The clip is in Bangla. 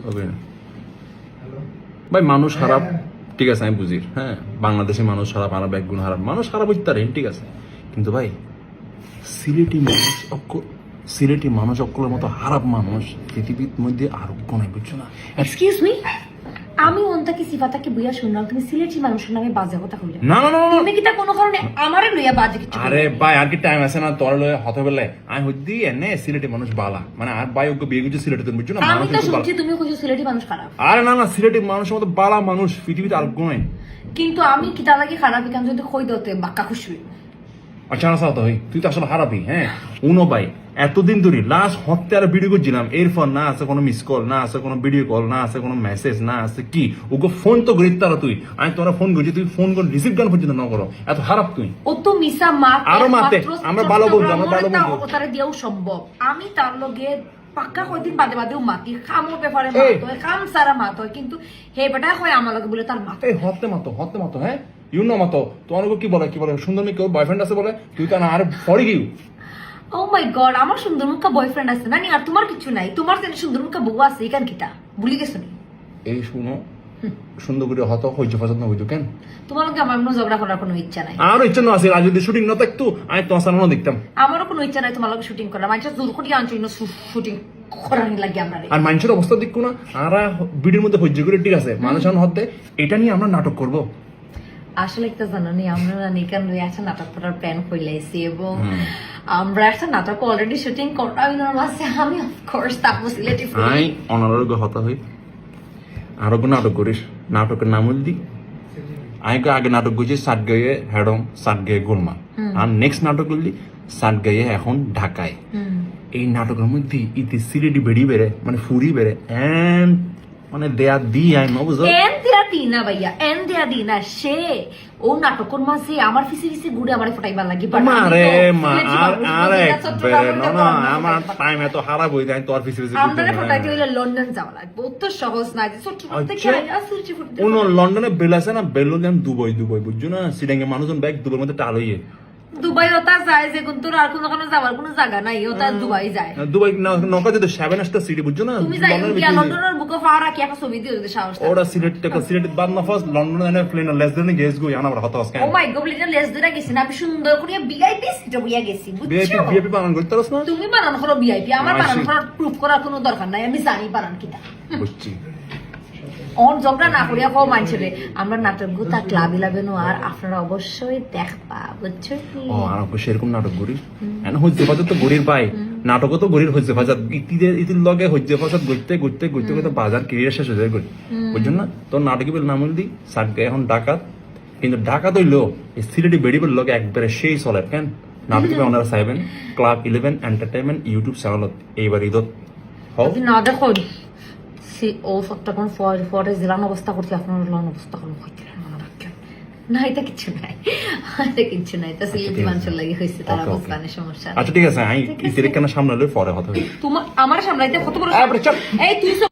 হবে না ভাই, মানুষ খারাপ ঠিক আছে আমি বুঝি, হ্যাঁ বাংলাদেশে মানুষ খারাপ, আরব এক গুণ খারাপ, মানুষ খারাপ হইতে পারে ঠিক আছে, কিন্তু ভাই সিলেটি মানুষ অক্কলের মতো খারাপ মানুষ পৃথিবীর মধ্যে আরোগ্য নাই, বুঝছো না? এক্সকিউজ মি, আমি ওনটাকে সিফাতাকে বুইয়া শুনলাম তুমি সিলেটি মানুষের নামে বাজে কথা কইলে। না না না না। তুমি কি তা কোনো কারণে আমারে লইয়া বাজে কিছু কইলে? আরে ভাই আর কি টাইম আছে না তোর লয়ে হতে বলে আমি হইদি এনে সিলেটি মানুষ বালা, মানে আর ভাই ওকে বিয়ে করছে সিলেটি, তুমি বুঝছো না? আমি মানুষ তো খুব বালা। শুনছি তুমি কইছো সিলেটি মানুষ খারাপ। আরে না না, সিলেটি মানুষের মতো বালা মানুষ পৃথিবীতে আরোগ্য নাই। কিন্তু আমি কি তা লাগি খারাপ কেন যদি কই দতে বাক্কা খুশি। আচ্ছা না সাথে হই তুই তো আসলে খারাপই, হ্যাঁ উনো ভাই এতদিন ধরে লাস্ট হপ্তাহে আর ভিডিও করছিলাম, এরপর না আছে কোনো মিস কল, না আছে কোনো ভিডিও কল, না আছে কোনো মেসেজ, না আছে কি ওকে ফোন তো করি তারা তুই, আমি তোরা ফোন করছি তুই ফোন কর রিসিভ গান পর্যন্ত না করো, এত খারাপ তুই। ও তো মিসা মা আরো মাতে, আমরা ভালো বলবো, আমরা ভালো বলবো। ওটারে দিয়েও সম্ভব। আমি তার লগে পাক্কা কয়দিন বাদে বাদেও মাতি খামোর ব্যাপারে মাত হয়, খাম সারা মাত হয়, কিন্তু হে বেটা হয় আমার লগে বলে তার মাত। এই হতে মাতো হ্যাঁ ইউ না মাতো তোমার কি বলে সুন্দর মেয়ে কেউ বয়ফ্রেন্ড আছে বলে তুই তো না আর পরে গিয়ে। ও মাই গড, আমার সুন্দর মুখা বয়ফ্রেন্ড আছে না, আর তোমার কিছু নাই? তোমার যেন সুন্দর মুখা বউ আছে এখান কিটা ভুলি গেছো নি? এই শুনো সুন্দর করে হতো হইছে ফসল না হইতো কেন? তোমার লগে আমার কোনো ঝগড়া করার কোনো ইচ্ছা নাই। আর ইচ্ছা না আছে, আর যদি শুটিং না থাকতো আমি তোমার সামনে দেখতাম। আমারও কোনো ইচ্ছা নাই তোমার লগে শুটিং করার, মানুষের জোর করিয়া আনছো শুটিং করার লাগে আমরা। আর মানুষের অবস্থা দেখো না, আর ভিডিওর মধ্যে হইছে করে ঠিক আছে মানুষ হতে এটা নিয়ে আমরা নাটক করব। আসলে একটা জানানি আমরা নিকান লই একটা নাটক করার প্ল্যান কইলাইছি এবং আমরা একটা নাটক অলরেডি শুটিং করাই না আছে। আমি অফ কোর্স তাপো সিলেটি আই অনারোগ্য হতা হই আরোগ্য নাটক করিস, নাটকের নাম হল দি আমি আগে নাটক করছি সাত গায়ে হেডম সাত গায়ে গোলমা, আর নেক্সট নাটক করলি সাত গায়ে এখন ঢাকায়। এই নাটকের মধ্যে ইতি সিলেটি বেড়ি বেড়ে মানে ফুরি বেড়ে এন্ড মানে দেয়া দি আই নবুঝো এন দেয়া দি না ভাইয়া, এন দেয়া দি না, সে ও নাটকের মাঝে আমার ফিসি ফিসি গুড়ে আমারে ফটাইবার লাগি। আরে মা আর একবারে না না আমার টাইম এত খারাপ হই যায় তোর ফিসি ফিসি আমারে ফটাইতে হইলে লন্ডন যাওয়া লাগবে, অত সহজ না যে ছোট থেকে আসুরছি ফুটতে। কোন লন্ডনে বেল আছে না, বেল হলে দুবাই বুঝছো না, সিডাঙ্গে মানুষজন ব্যাগ দুবাইয়ের মধ্যে টাল হইয়ে দুবাই ওটা যায় যে কিন্তু আর কোনো যাওয়ার কোনো জায়গা নাই, ওটা দুবাই যায়। দুবাই নৌকা যেতে 7 স্টার সিটি বুঝছো না, তুমি যাই ইন্ডিয়া লন্ডনের বুকে ফাড়া কি একটা ছবি দিও যদি সাহস থাকে। ওরা সিলেট বাদ না ফার্স্ট লন্ডনে প্লেন লেস দেন গেস গো আনা বড় হতো আজকে। ও মাই গড, লিটার লেস দিরা গেছি না, আমি সুন্দর করে ভিআইপি সিটে বইয়া গেছি, বুঝছো? ভিআইপি বানান করতে পারছ না তুমি বানান করো ভিআইপি, আমার বানান করার প্রুফ করার কোনো দরকার নাই, আমি জানি বানান কিটা। বুঝছি অন ঝগড়া না করিয়া কও মানছিলে আমরা নাটক গুতা ক্লাব 11 আর আপনারা অবশ্যই দেখবা, বুঝছো কি? ও আর অবশ্যই এরকম নাটক করি এন্ড হইছে বাজার তো গরির পাই, নাটকও তো গরির হইছে বাজার ইতির লগে হইছে বাজার গইতে বাজার ক্রিয়া শেষ হয়ে যায় গই, বুঝছো না? তো নাটকের নাম হল দি সাতগে এখন ডাকাত, কিন্তু ডাকাত হইলো এই সিলেটি বেড়িবের লগে একবারে সেই চলে কেন নাটকে ওনারা চাইবেন ক্লাব 11 এন্টারটেইনমেন্ট ইউটিউব চ্যানেলত এইবার ঈদত হও না দেখো ও সবটা কোন ফরে জেলান অবস্থা করছে, আপনার লান অবস্থা কোন হইতে না, এটা কিছু নাই, এটা কিছু নাই, এটা সিলেটি মানুষের লাগি হয়েছে, তার অবস্থানের সমস্যা। আচ্ছা ঠিক আছে আমি ইতির কেন সামনে পরে কথা তোমার আমার সামলাইতে কত বড় এই তুই